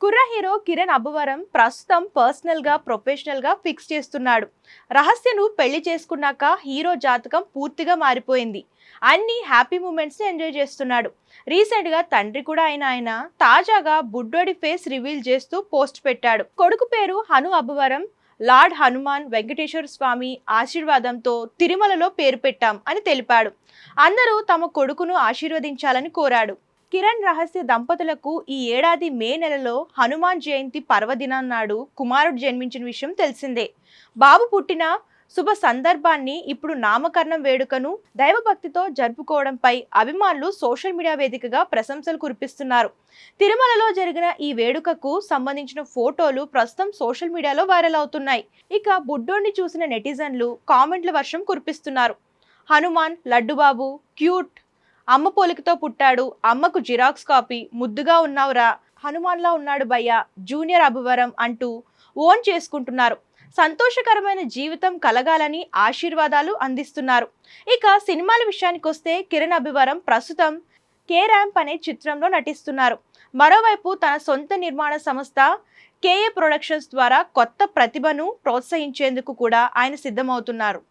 కుర్ర హీరో కిరణ్ అబ్బవరం ప్రస్తుతం ప్రొఫెషనల్ గా ఫిక్స్ చేస్తున్నాడు. రహస్యను పెళ్లి చేసుకున్నాక హీరో జాతకం పూర్తిగా మారిపోయింది. అన్ని హ్యాపీ మూమెంట్స్ ని ఎంజాయ్ చేస్తున్నాడు. రీసెంట్ గా తండ్రి కూడా అయిన ఆయన తాజాగా బుడ్డోడి ఫేస్ రివీల్ చేస్తూ పోస్ట్ పెట్టాడు. కొడుకు పేరు హను అబ్బవరం. లార్డ్ హనుమాన్ వెంకటేశ్వర స్వామి ఆశీర్వాదంతో తిరుమలలో పేరు పెట్టాం అని తెలిపాడు. అందరూ తమ కొడుకును ఆశీర్వదించాలని కోరాడు. కిరణ్ రహస్య దంపతులకు ఈ ఏడాది మే నెలలో హనుమాన్ జయంతి పర్వదినం నాడు కుమారుడు జన్మించిన విషయం తెలిసిందే. బాబు పుట్టిన శుభ సందర్భాన్ని ఇప్పుడు నామకరణం వేడుకను దైవభక్తితో జరుపుకోవడంపై అభిమానులు సోషల్ మీడియా వేదికగా ప్రశంసలు కురిపిస్తున్నారు. తిరుమలలో జరిగిన ఈ వేడుకకు సంబంధించిన ఫోటోలు ప్రస్తుతం సోషల్ మీడియాలో వైరల్ అవుతున్నాయి. ఇక బుడ్డోడిని చూసిన నెటిజన్లు కామెంట్ల వర్షం కురిపిస్తున్నారు. హనుమాన్ లడ్డుబాబు క్యూట్, అమ్మ పోలికతో పుట్టాడు, అమ్మకు జిరాక్స్ కాపీ, ముద్దుగా ఉన్నావురా, హనుమాన్లా ఉన్నాడు భయ్య, జూనియర్ అబ్బవరం అంటూ ఓన్ చేసుకుంటున్నారు. సంతోషకరమైన జీవితం కలగాలని ఆశీర్వాదాలు అందిస్తున్నారు. ఇక సినిమాల విషయానికి వస్తే కిరణ్ అబ్బవరం ప్రస్తుతం కే ర్యాంప్ అనే చిత్రంలో నటిస్తున్నారు. మరోవైపు తన సొంత నిర్మాణ సంస్థ కేఏ ప్రొడక్షన్స్ ద్వారా కొత్త ప్రతిభను ప్రోత్సహించేందుకు కూడా ఆయన సిద్ధమవుతున్నారు.